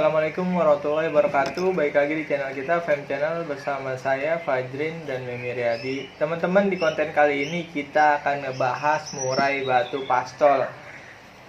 Assalamualaikum warahmatullahi wabarakatuh. Baik lagi di channel kita Fem Channel bersama saya Fajrin dan Memi Riyadi. Teman-teman, di konten kali ini kita akan ngebahas murai batu pastol.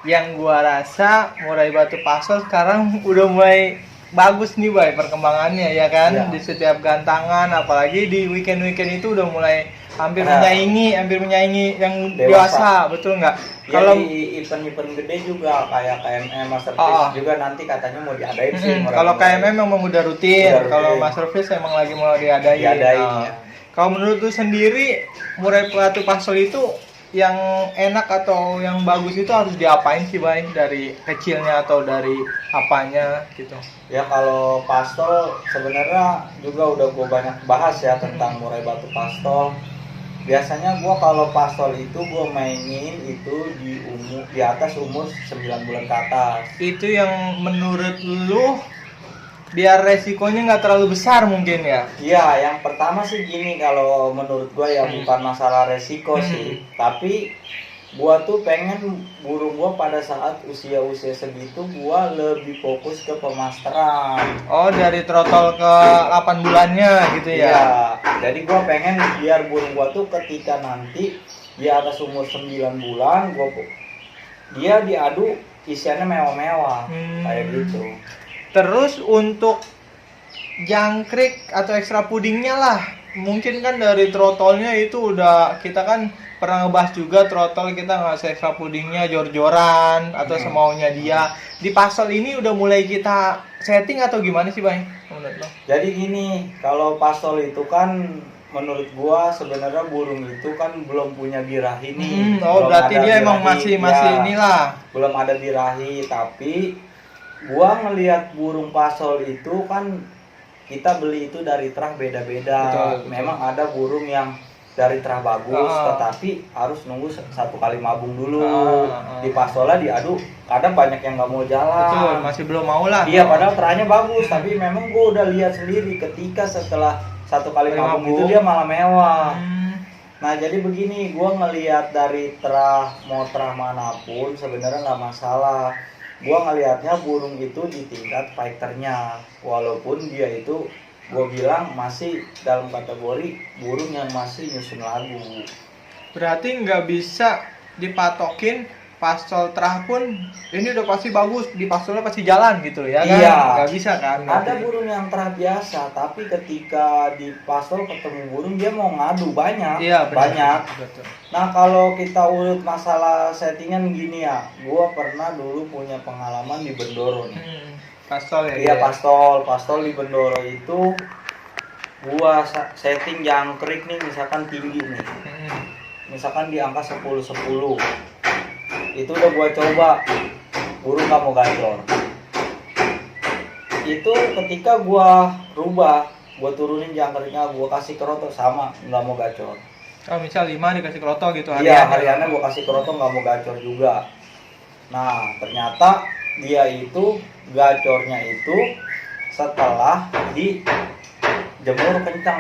Yang gua rasa murai batu pastol sekarang udah mulai bagus nih, Bay, perkembangannya ya kan. Ya. Di setiap gantangan, apalagi di weekend-weekend itu udah mulai hampir menyaingi yang dewasa, betul nggak? Ya, kalau di event-event gede juga kayak KMM Masterpiece juga nanti katanya mau diadain sih. Kalau KMM memang udah rutin. Kalau Masterpiece emang lagi mau diadain. Ya. Kalau menurut lu sendiri murai batu pastol itu yang enak atau yang bagus itu harus diapain sih, Bay? Dari kecilnya atau dari apanya gitu? Ya kalau pastol sebenarnya juga udah gue banyak bahas ya tentang murai batu pastol. Biasanya gue kalau pastol itu gue mainin itu di atas umur 9 bulan ke atas. Itu yang menurut lu biar resikonya nggak terlalu besar mungkin ya? Iya, yang pertama sih gini, kalau menurut gue ya bukan masalah resiko sih, tapi gue tuh pengen burung gue pada saat usia segitu gue lebih fokus ke pemasteran. Oh, dari trotol ke 8 bulannya gitu ya? Iya, jadi gue pengen biar burung gue tuh ketika nanti di atas umur 9 bulan dia diadu isiannya mewah-mewah kayak gitu. Terus untuk jangkrik atau ekstra pudingnya lah, mungkin kan dari trotolnya itu udah kita kan pernah ngebahas juga, trotol kita ngasih ekstra pudingnya jor-joran atau semaunya dia. Di pastol ini udah mulai kita setting atau gimana sih, Bang? Jadi gini, kalau pastol itu kan menurut gua sebenarnya burung itu kan belum punya birahi nih. Oh, berarti dia emang masih inilah. Belum ada birahi, tapi gua ngelihat burung pastol itu kan kita beli itu dari terah beda-beda. Betul. Memang ada burung yang dari terah bagus, tetapi harus nunggu 1 kali mabung dulu. Di pastolnya diadu, kadang banyak yang nggak mau jalan. Betul, masih belum mau lah. Iya, padahal terahnya bagus, tapi memang gua udah lihat sendiri ketika setelah 1 kali mabung itu dia malah mewah. Nah, jadi begini, gua ngelihat dari terah manapun sebenarnya nggak masalah. Gua ngelihatnya burung itu di tingkat fighternya, walaupun dia itu gua bilang masih dalam kategori burung yang masih nyusun lagu. Berarti nggak bisa dipatokin pastol terah pun ini udah pasti bagus, di pastolnya pasti jalan gitu ya kan? Iya, nggak bisa kan? Ada burung yang terah biasa, tapi ketika di pastol ketemu burung dia mau ngadu banyak. Iya, banyak. Betul. Nah, kalau kita urut masalah settingan gini ya, gua pernah dulu punya pengalaman di Bendoro nih. Pastol ya? Iya, pastol di Bendoro itu gua setting jangkrik nih, misalkan tinggi nih. Misalkan di angka 10-10. Itu udah gua coba, burung gak mau gacor. Itu ketika gua rubah, gua turunin jangkriknya, gua kasih kerotok sama, gak mau gacor. Oh, misal 5 dikasih kerotok gitu hariannya. Iya, hariannya gua kasih kerotok gak mau gacor juga. Nah, ternyata dia itu gacornya itu setelah dijemur kencang.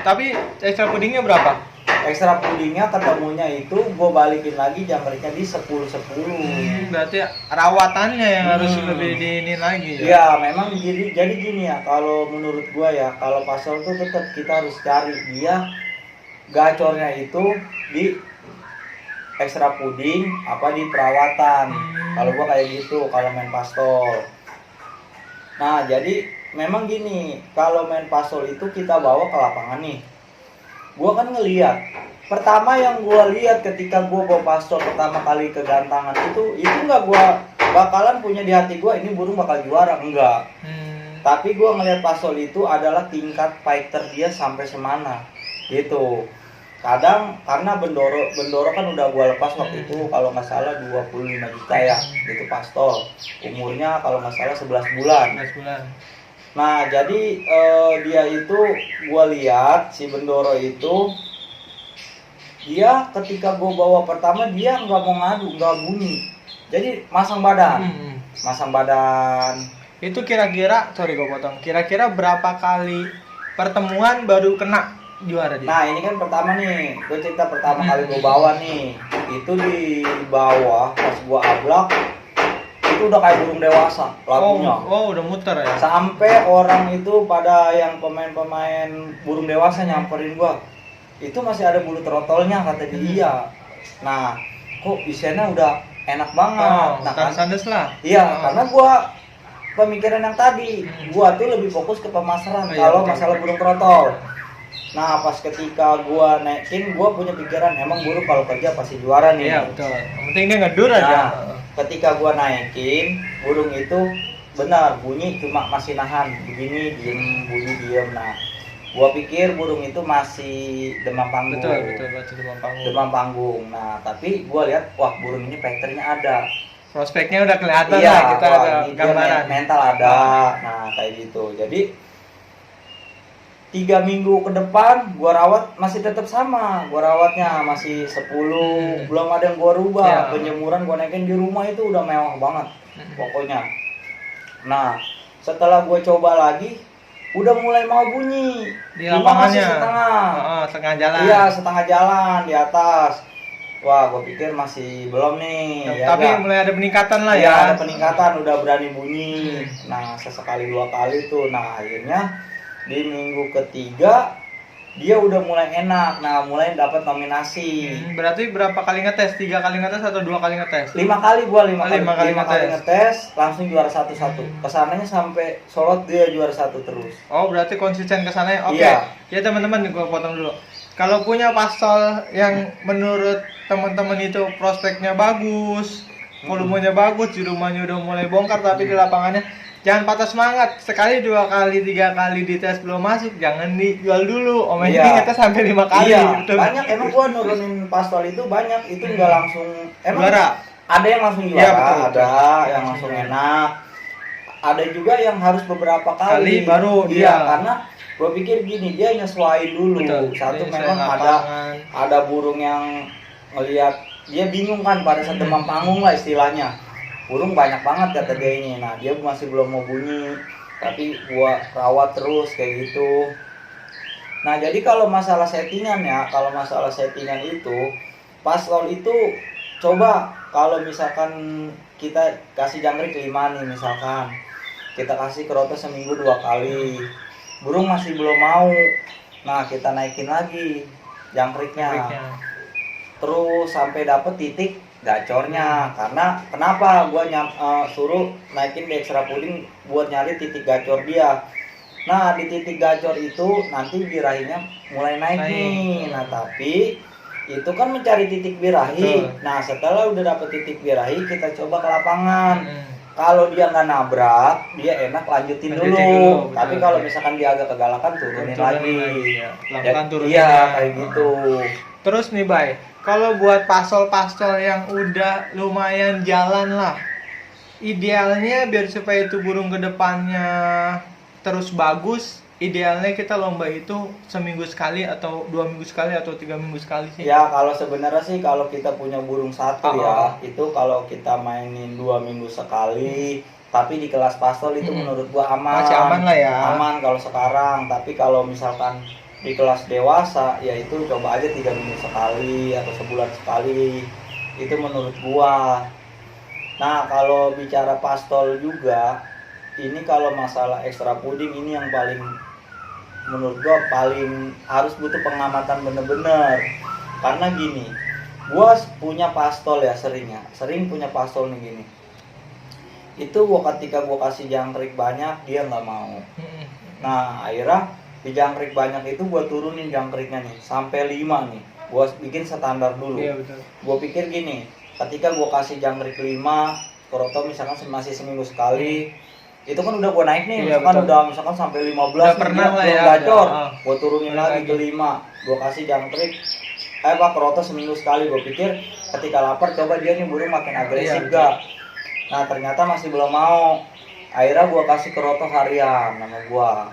Tapi ekstra pudingnya berapa? Ekstra pudingnya ketemunya itu gue balikin lagi jangkriknya di 10-10. Berarti rawatannya yang harus lebih diinin lagi ya? Iya, memang jadi gini ya, kalau menurut gue ya, kalau pastol tuh tetap kita harus cari dia gacornya itu di ekstra puding apa di perawatan. Kalau gue kayak gitu kalau main pastol. Nah, jadi memang gini, kalau main pastol itu kita bawa ke lapangan nih. Gua kan ngelihat, pertama yang gua lihat ketika gua bawa pastol pertama kali ke gantangan itu nggak gua bakalan punya di hati gua ini burung bakal juara, enggak. Tapi gua ngelihat pastol itu adalah tingkat fighter dia sampai semana gitu. Kadang karena Bendoro kan udah gua lepas waktu itu kalau nggak salah 25 juta ya, itu pastol. Umurnya kalau nggak salah 11 bulan. Nah, jadi dia itu gua lihat si Bendoro itu dia ketika gua bawa pertama dia nggak mau ngadu, nggak bunyi. Jadi masang badan. Itu kira-kira, sorry gua potong. Kira-kira berapa kali pertemuan baru kena juara dia? Nah, ini kan pertama nih, gua cerita pertama kali gua bawa nih. Itu di bawah pas gua ablak itu itu udah kayak burung dewasa lagunya. Udah muter ya. Sampai orang itu pada yang pemain-pemain burung dewasa nyamperin gua. Itu masih ada bulu trotolnya kata dia. Nah, kok isinya udah enak banget. Nah, sandes lah. Iya, karena gua pemikiran yang tadi, gua tuh lebih fokus ke pemasaran kalau masalah burung trotol. Nah, pas ketika gua naikin, gua punya pikiran emang burung kalau kerja pasti juara nih. Iya, betul. Yang penting dia ngedur aja. Ketika gua naikin, burung itu benar bunyi cuma masih nahan, begini diem, bunyi diem. Nah, gua pikir burung itu masih demam panggung. Betul, demam panggung. Nah, tapi gua lihat wah burung ini patternnya ada. Prospeknya udah kelihatan iya, lah, kita ada gambaran. Mental ada. Nah, kayak gitu. Jadi 3 minggu ke depan gua rawat masih tetap sama. Gua rawatnya masih 10, belum ada yang gua rubah. Penjemuran gua naikin di rumah itu udah mewah banget. Pokoknya. Nah, setelah gua coba lagi udah mulai mau bunyi. Di lapangannya. Setengah jalan. Iya, setengah jalan di atas. Wah, gue pikir masih belum nih. Tapi mulai ada peningkatan lah ya. Iya, ada peningkatan, udah berani bunyi. Nah, sesekali 2 kali tuh. Nah, akhirnya di minggu ketiga dia udah mulai enak. Nah, mulai dapat nominasi. Berarti berapa kali ngetes? 3 kali ngetes atau 2 kali ngetes? 5 kali gua 5 kali ngetes. Langsung juara 1-1. Kesananya sampai Solot dia juara 1 terus. Oh, berarti konsisten kesananya. Oke. Iya. Ya teman-teman, gua potong dulu. Kalau punya pastol yang menurut teman-teman itu prospeknya bagus, volumenya bagus, di rumahnya udah mulai bongkar tapi di lapangannya, jangan patah semangat. Sekali, 2 kali, 3 kali dites belum masuk, jangan dijual dulu. Om ini kita sampai 5 kali. Iya, betul. Banyak emang gua nurunin pastol itu banyak, itu enggak langsung emang juara. Ada yang langsung juara, ya, betul, ada yang langsung enak. Ada juga yang harus beberapa kali baru karena gue pikir gini, dia nyesuaiin dulu. Satu memang ada burung yang ngelihat dia bingung kan pada saat demam panggung lah istilahnya. Burung banyak banget kata dia ini. Nah, dia masih belum mau bunyi, tapi gua rawat terus kayak gitu. Nah, jadi kalau masalah settingan itu pastol itu coba kalau misalkan kita kasih jangkrik 5 nih misalkan. Kita kasih keroto seminggu 2 kali. Burung masih belum mau. Nah, kita naikin lagi jangkriknya. Terus sampai dapet titik gacornya. Karena kenapa gua suruh naikin di extra puding buat nyari titik gacor dia. Nah, di titik gacor itu nanti birahinya mulai naik nih. Nah, tapi itu kan mencari titik birahi. Nah, setelah udah dapet titik birahi, kita coba ke lapangan. Kalau dia nggak nabrak, dia enak lanjutin dulu. Tapi kalau misalkan dia agak kegalakan, turunin lagi. Pelan-pelan turunin. Iya, kayak gitu. Terus nih, Bay, kalau buat pastol-pastol yang udah lumayan jalan lah, idealnya biar supaya itu burung kedepannya terus bagus, idealnya kita lomba itu seminggu sekali atau 2 minggu sekali atau 3 minggu sekali sih? Ya, kalau sebenarnya sih kalau kita punya burung satu ya, itu kalau kita mainin 2 minggu sekali, tapi di kelas pastol itu menurut gua aman. Masih aman lah ya. Aman kalau sekarang, tapi kalau misalkan di kelas dewasa, ya itu coba aja 3 minggu sekali atau sebulan sekali. Itu menurut gua. Nah, kalau bicara pastol juga, ini kalau masalah extra puding ini yang paling menurut gua paling harus butuh pengamatan bener-bener. Karena gini, gua punya pastol ya sering punya pastol nih gini. Itu ketika gua kasih jangkrik banyak dia nggak mau. Nah, akhirnya di jangkrik banyak itu gua turunin jangkriknya nih sampai 5 nih. Gua bikin standar dulu. Iya, betul. Gua pikir gini, ketika gua kasih jangkrik 5, kroto misalkan masih seminggu sekali, itu kan udah gua naik nih, misalkan sampai 15 pernah lah ya, gacor. Gua turunin lagi ke 5, gua kasih jangkrik kroto seminggu sekali. Gua pikir ketika lapar coba dia nih burung makin agresif gak. Nah, ternyata masih belum mau. Akhirnya gua kasih kroto harian nama gua.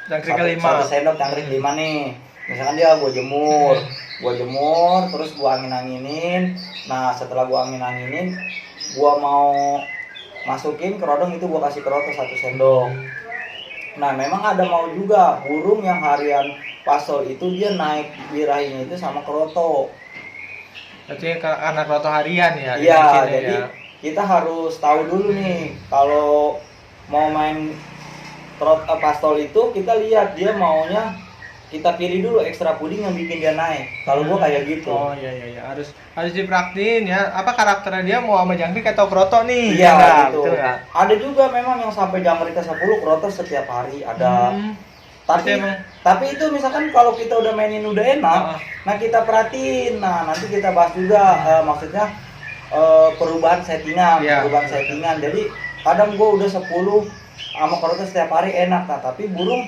Jangkrik ke 5. 1 sendok jangkrik 5 nih. Misalkan dia gua jemur, terus gua angin-anginin. Nah, setelah gua angin-anginin, gua mau masukin kerodong itu gua kasih keroto 1 sendok. Nah, memang ada mau juga burung yang harian pastol itu dia naik birahinya itu sama keroto. Berarti karena keroto harian ya? Iya, jadi kita harus tahu dulu nih kalau mau main pastol itu kita lihat dia maunya, kita pilih dulu ekstra puding yang bikin dia naik. Kalau gua kayak gitu. Oh iya harus dipraktiin ya. Apa karakternya dia mau sama jangkrik atau kroto nih? Iya Ya, gitu. betul nggak? Ada juga memang yang sampai jangkrik ke 10 kroto setiap hari ada. Tapi Berarti tapi itu misalkan kalau kita udah mainin udah enak, nah kita perhatiin. Nah, nanti kita bahas juga maksudnya perubahan settingan, Iya. perubahan settingan. Jadi kadang gua udah 10 sama kroto setiap hari enak, nah tapi burung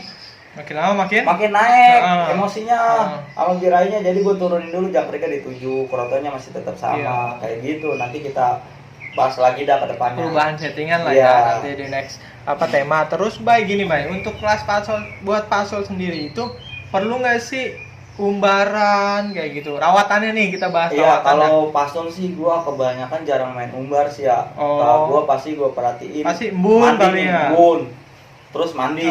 makin lama makin naik emosinya sama birainya, jadi gue turunin dulu jangkriknya di 7, krotonya masih tetap sama kayak gitu. Nanti kita bahas lagi dah ke depannya perubahan settingan lah Iya. ya nanti di next tema. Terus baik gini Bay, untuk kelas pasol buat pasol sendiri itu perlu nggak sih umbaran kayak gitu, rawatannya nih kita bahas Iya, rawatannya. kalau pasol sih gue kebanyakan jarang main umbar sih ya. Gue pasti gue perhatiin pasti embun mandi kali nih, ya. embun. Terus mandi,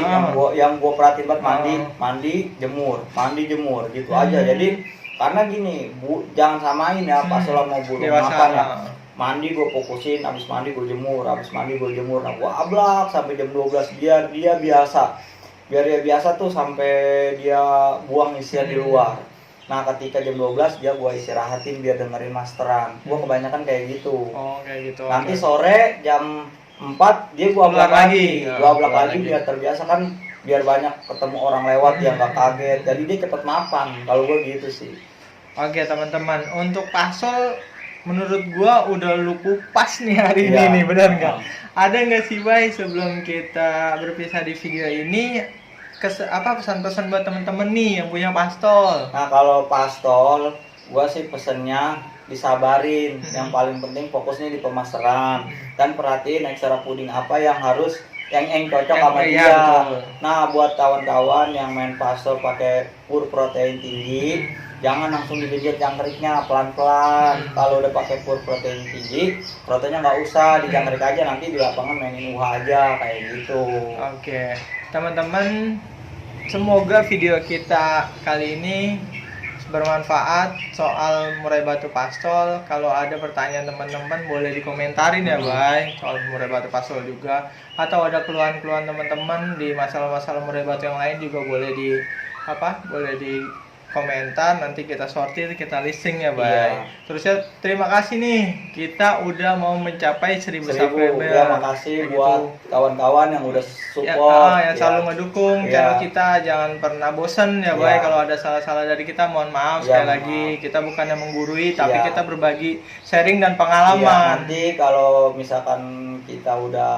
yang gua perhatiin banget mandi jemur gitu aja. Jadi karena gini, jangan samain ya pasol sama burung makan ya. Mandi gue fokusin, habis mandi gue jemur, nah gue ablak sampai jam 12 biar dia biasa tuh sampai dia buang isian di luar. Nah ketika jam 12 dia gue istirahatin biar dengerin masteran. Gue kebanyakan kayak gitu. Kayak gitu. Nanti sore jam 4 dia gua ablak lagi biar terbiasa kan, biar banyak ketemu orang lewat yang gak kaget, jadi dia cepet mapan. Kalau gua gitu sih. Oke teman-teman, untuk pasol menurut gua udah lu kupas nih hari ini nih, benar nggak? Ada nggak sih Bay sebelum kita berpisah di video ini pesan-pesan buat teman-teman nih yang punya pastol? Nah kalau pastol gua sih pesennya disabarin, yang paling penting fokusnya di pemasaran dan perhatiin ekstra puding apa yang harus yang cocok sama dia. Nah buat kawan-kawan yang main pastol pakai pur protein tinggi, jangan langsung digigit jangkriknya, pelan-pelan. Kalau udah pakai pur protein tinggi, proteinnya nggak usah dijangkrik aja, nanti di lapangan mainin UH aja kayak gitu. Oke teman-teman, semoga video kita kali ini bermanfaat soal murai batu pastol. Kalau ada pertanyaan teman-teman boleh dikomentarin ya Bay, soal murai batu pastol juga, atau ada keluhan-keluhan teman-teman di masalah-masalah murai batu yang lain juga boleh di komentar, nanti kita sortir, kita listing ya Bay. Terusnya terima kasih nih, kita udah mau mencapai 1000 subscriber. Ya makasih buat kawan-kawan yang udah support yang selalu ngedukung channel kita. Jangan pernah bosan ya Bay, kalau ada salah-salah dari kita mohon maaf sekali lagi. Kita bukannya menggurui, tapi kita berbagi sharing dan pengalaman. Nanti kalau misalkan kita udah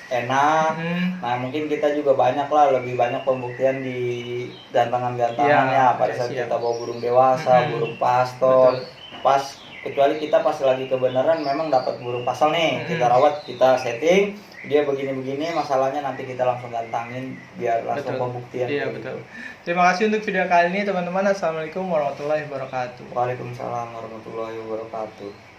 enak, nah mungkin kita juga lebih banyak pembuktian di gantangan-gantangannya pada saat kita bawa burung dewasa, burung pastol. Kecuali kita pas lagi kebenaran memang dapat burung pasal nih, kita rawat, kita setting, dia begini-begini, masalahnya nanti kita langsung gantangin biar langsung pembuktian. Iya betul. Terima kasih untuk video kali ini teman-teman. Assalamualaikum warahmatullahi wabarakatuh. Waalaikumsalam warahmatullahi wabarakatuh.